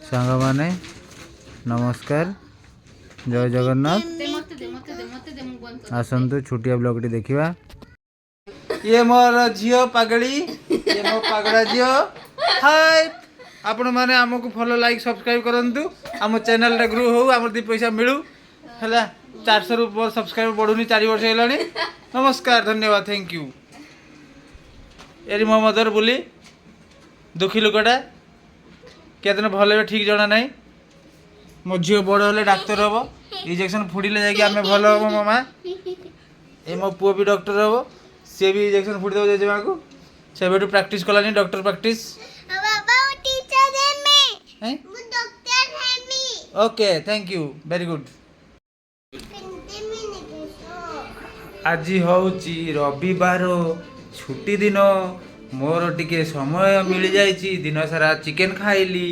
सांग माने नमस्कार जय जगन्नाथ आसतु छुटिया ब्लॉग देखा ये मोर झील पागड़ी ये मो पागड़ा झील हाय आपण मैंने आमको फॉलो लाइक सब्सक्राइब करंतु आम चैनल टा ग्रो हो आम दी पैसा मिलू है 400 रु सब्सक्राइब बढ़ुनी 4 वर्ष है नमस्कार धन्यवाद थैंक यू एरी मो मदर बोली दुखी लोकटा केदिन भल ठीक जना ना मो झील बड़ हेले डाक्तर हम इंजेक्शन फुड़िले जाकि आम भल हम मो माँ ये मो पुओ भी डॉक्टर हम सी भी इंजेक्शन फुड़ी देव जेजेमा को से practice Kalani doctor practice okay thank you very good आज हूँ रविवार छुट्टी दिन मोर टिके समय मिल जाइए दिन सारा चिकेन खाइली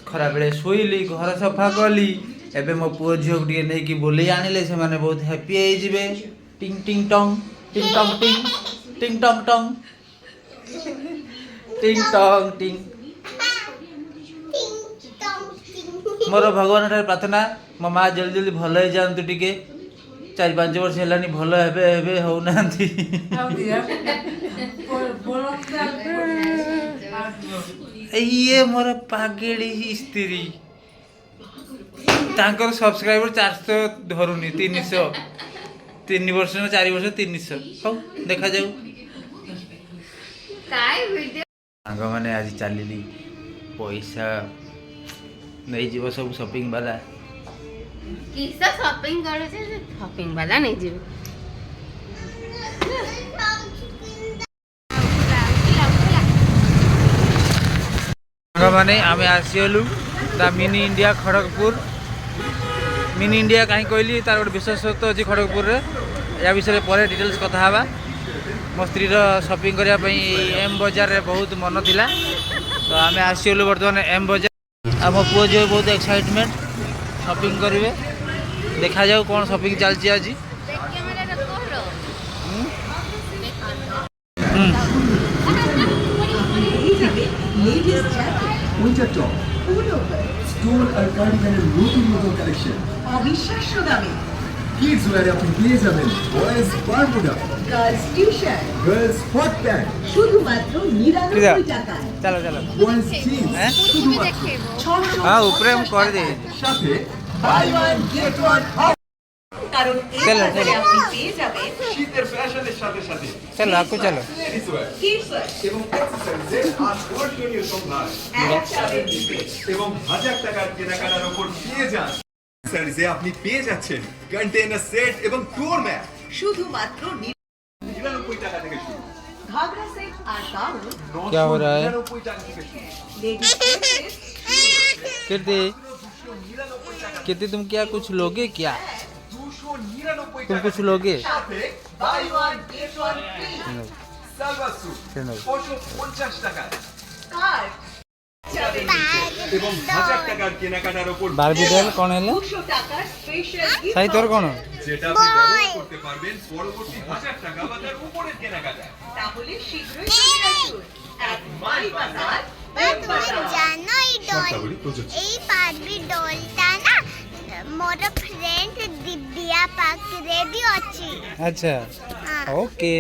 खरा बेले शोइली घर सफा कली एबे मो पुओ झील को नहीं बोले आनिले से माने बहुत हैप्पी होइजिबे टिंग टिंग टंग टिंग टंग टिंग टिंग टंग टंग टिंग टंग टिंग मोर भगवान ठारे प्रार्थना मो माँ जल्दी जल्दी भल हो जातु टिके 4-5 वर्ष है भल हे हो ये मोर पागेड़ी स्त्री तांकर सब्सक्राइबर 400 धरुनी 300 3 वर्ष 4 वर्ष 300 हौ देखा जाऊ सांग मैंने आज चलली पैसा नहीं जीव सब शॉपिंग वाला किसा शॉपिंग करे से शॉपिंग वाला नहीं जीव सांग मैंने आमे आसीलु ता mini India Kharagpur mini India कहीं कहली तार गोटे विशेषत्व अच्छी खड़गपुर रे या विषय पर डिटेल्स कथा हवा मो स्त्री शॉपिंग करने एम बाजार रे बहुत मन थिला तो आमे आसीलु वर्तमान एम बाजार आम पुओ जो बहुत एक्साइटमेंट शॉपिंग करेंगे देखा जाऊ कौन शॉपिंग चलती आज কিডস ওয়্যারে আপনি পেয়ে যাবেন boys Bermuda girls T-shirt girls hot pant শুধুমাত্র 99 টাকায় चलो चलो বয়েজ জিন্স শুধুমাত্র 600 हाँ ऊपर हम कर दे সাথে বাই ওয়ান গেট ওয়ান কারণ चलो चलो আপনি পেয়ে যাবেন শীতের ফ্যাশনের সাথে সাথে चलो आपको चलो লেডিস ওয়্যার কিডস ওয়্যার এবং অ্যাকসেসরিজের আকর্ষণীয় সম্ভার এবং হাজার টাকার কেনাকাটার উপর পেয়ে যান অ্যাকসেসরিজে আপনি পেয়ে যাচ্ছেন কন্টেইনার সেট এবং ট্যুর ম্যাট শুধুমাত্র 99 টাকা থেকে শুরু घाघरा सेट আর গাউন क्या हो रहा है 99 টাকা থেকে শুরু লেডিস कीर्ति कीर्ति तुम क्या कुछ लोगे क्या 299 तुम कुछ लोगे সাথে buy one get one free salwar suit चलो 550 টাকা কার্ড এবং 1000 টাকার কেনাকাটার উপর बारबी डल कौन है 200 টাকার স্পেশাল গিফট सही तोर कौन যেটা আপনি ব্যবহার করতে পারবেন পরবর্তী 1000 টাকা বা তার উপরের কেনাকাটা তাহলে শীঘ্রই চলে আসুন এক মাই বাজার জানো এই বারবি ডলটা না মোর ফ্রেন্ড দিব্যা পাকরে দি আছে अच्छा ओके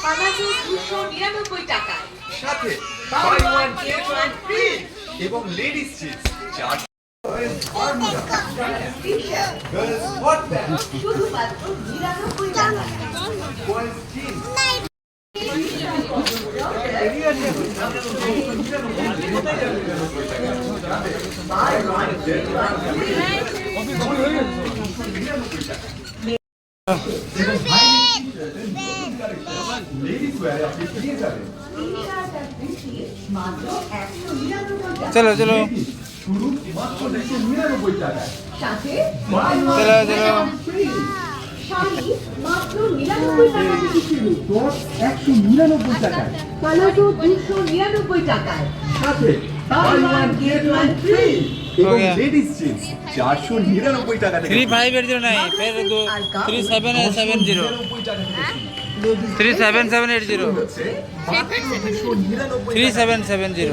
মাত্র 299 টাকা সাথে buy one get one free এবং ladies jeans 4 girls hot pant শুধুমাত্র 99 টাকা বয়েজ জিন্স লেডিস ওয়্যারে আপনি পেয়ে যাবেন মাত্র 199 টাকা चलो चलो শুরু মাত্র 299 টাকা সাথে चलो चलो ফ্রি শাড়ি মাত্র 99 টাকা থেকে শুরু টপ 199 টাকা পালাজো 299 টাকায় সাথে buy one get one free এবং Okay. লেডিস জিন্স 499 টাকা থেকে थ्री फाइव एट जीरो नहीं फिर 3770 99 টাকা থেকে শুরু 37780 3770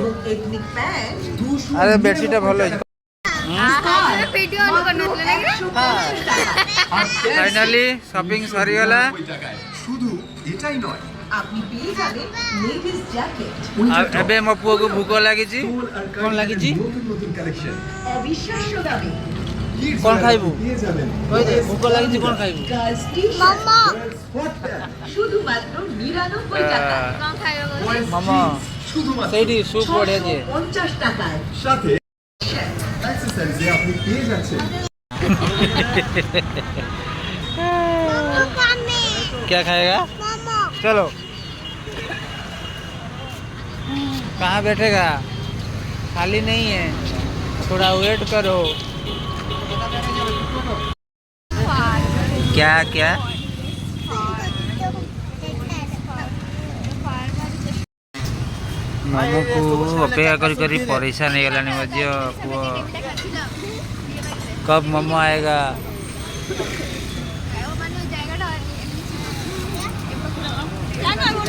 আরে বেডশিটটা ভালো আছে ভিডিও অন করনଥିଲେ নাকি ফাইনালি শপিং সরিগলা শুধু এটাই নয় আপনি পেয়ে যাবেন লেডিস জ্যাকেট আর এবে মো পুয়াকে ভুক লাগিছি কোন লাগিছি নতুন নতুন কালেকশন অবিশ্বাস্য দামে কোন খাইবু পেয়ে যাবেন ওই যে ভুক লাগিছি কোন খাইবু গার্লস টি মামা শুধুমাত্র 99 টাকা কোন খাইব বলে মামা শুধুমাত্র সেইটি সুপ পড়ে যে 50 টাকায় সাথে অ্যাক্সেসরিজে আপনি পেয়ে যাচ্ছেন मामा खाने क्या खाएगा मामा चलो कहाँ बैठेगा खाली नहीं है थोड़ा वेट करो क्या क्या मामू को अपेक्षा करी परेशान हो गलानी मध्य पुओ कब मामू आएगा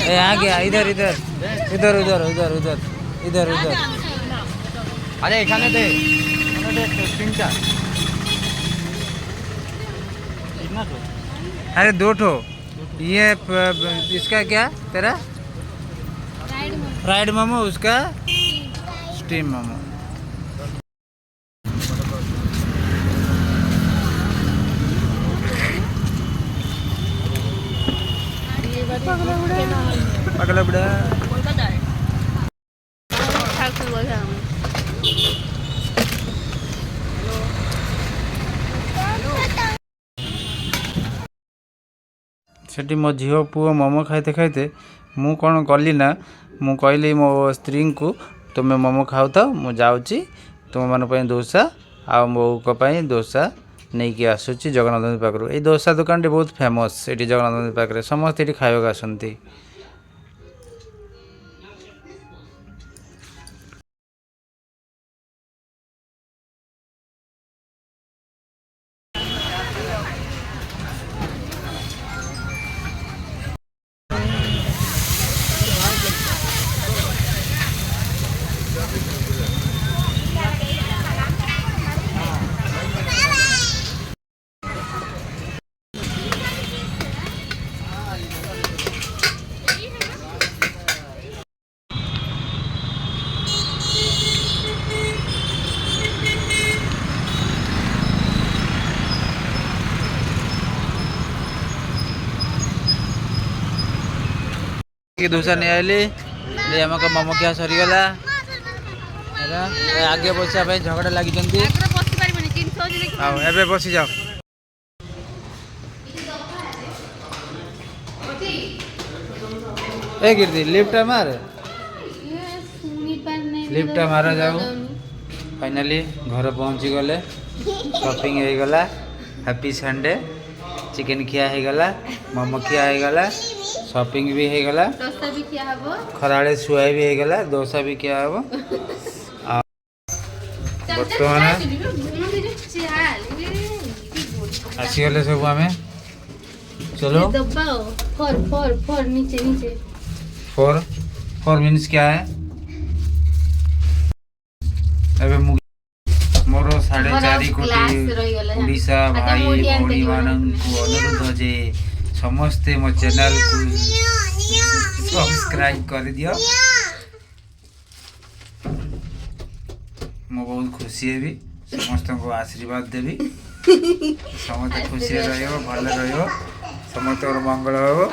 ए आ गया इधर इधर इधर उधर उधर उधर इधर उधर अरे खाने दे तीनटा अरे दो ठो ये इसका क्या तेरा फ्राइड मोमो उसका स्टीम मोमो पगला बड़ा ঠাকুর বলে আমি सेठी मो झील पुओ मोमो खाइते खाइते मु कौन कली ना मु कहली मो स्त्री को तुम्हें मोमो खाऊ था मु जाऊँगी तुम मान दोसा आ मो दोसा नहीं कि आसूची जगन्नाथ मंदिर पाखु ये दोसा दुकान बहुत फेमस ये जगन्नाथ मंदिर पाखे समस्त ये खाइबा आसती कि दोसा नहीं आइली आमक मोमो क्या सरीगला आगे बसा झगड़ा लगी ଆଗରେ ବସି ପାରିବନି 300 ଯଦି एबे बसी जाओ ए गिरदी लिफ्ट मार ଶୁଣି ପାରୁନି लिफ्ट मारा जाओ फाइनली घर पहुँची गले शॉपिंग हो गला हैप्पी संडे चिकन खिया हो गला मोमो खिया हो गला शॉपिंग भी हो गला ଦୋସା ବି ଖିଆ ହବ खराड़े शुआ भी हो गला डोसा भी खिया हम बर्तमान आसीगले सब आम चलो दबाओ फोर फोर फोर नीचे नीचे फोर फोर मीन्स क्या है अबे मोर 4.5 कोटी ओडिशा भाई भौणी मानक अनुरोध जे समस्ते मो चैनल को सब्सक्राइब कर दियो मो बहुत खुशी हेबी समस्त को आशीर्वाद देवी समस्त खुशी रहियो भल रहियो समस्त मंगल हो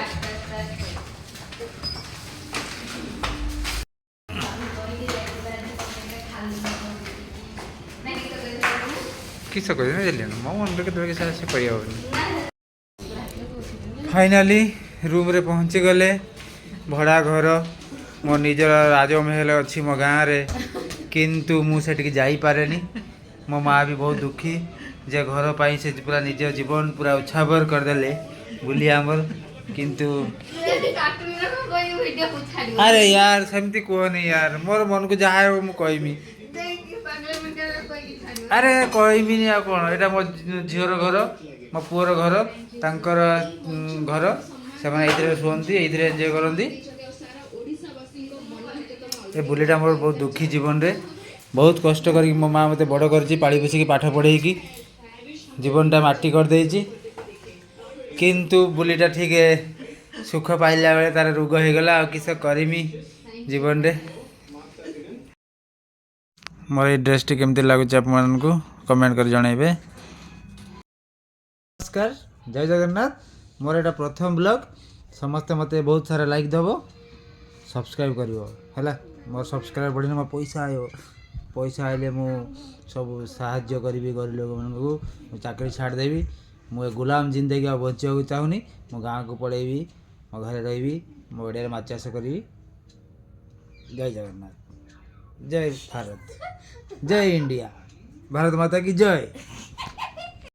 किस कर मो मन के फाइनाली रूम रे पहुँची गले भड़ा घर मो निजर राजमहल अच्छी मो गाँव रे किंतु मुझे जाई पारेनी मो माँ भी बहुत दुखी जे घर पाई से पूरा निज जीवन पूरा उछाबर करदेले बुली आमर किंतु अरे यार सेमती कहनी यार मोर मन को जहाँ हो मु कहमी अरे कहमी नहीं आ कौन यहाँ मो झीर घर मो पुअर घर तांकर घर से शुअंती ये एंजॉय करती। ये बुलेटा मोर बहुत दुखी जीवन रे बहुत कष्ट कर मो माँ मत बड़ कर पाड़ी पोषिकी पाठ पढ़े जीवनटा माटी कर देछि किंतु बुलीटा ठीक सुख पाइला बेले तार रोग हो गला किस करमी जीवन रे। मोर ये ड्रेस टी केमती लगुच आप कमेंट कर जनइबे। नमस्कार जय जगन्नाथ मोर एटा प्रथम ब्लॉग समस्त मते बहुत सारा लाइक दबो सब्सक्राइब करिवो हैला मोर सब्सक्राइब बढ़िया मोर पैसा आयो पैसा आइले मु सब साहाय्य करी गरीब लोक मानू चाकरी छाड़ देवी मु गुलाम जिंदगी आ बचाक चाहूनी मो गाँव को पढ़ेबी मो घरे रही मो बड़िया माछ चाष करी। जय जगन्नाथ जय भारत जय इंडिया भारत माता की जय।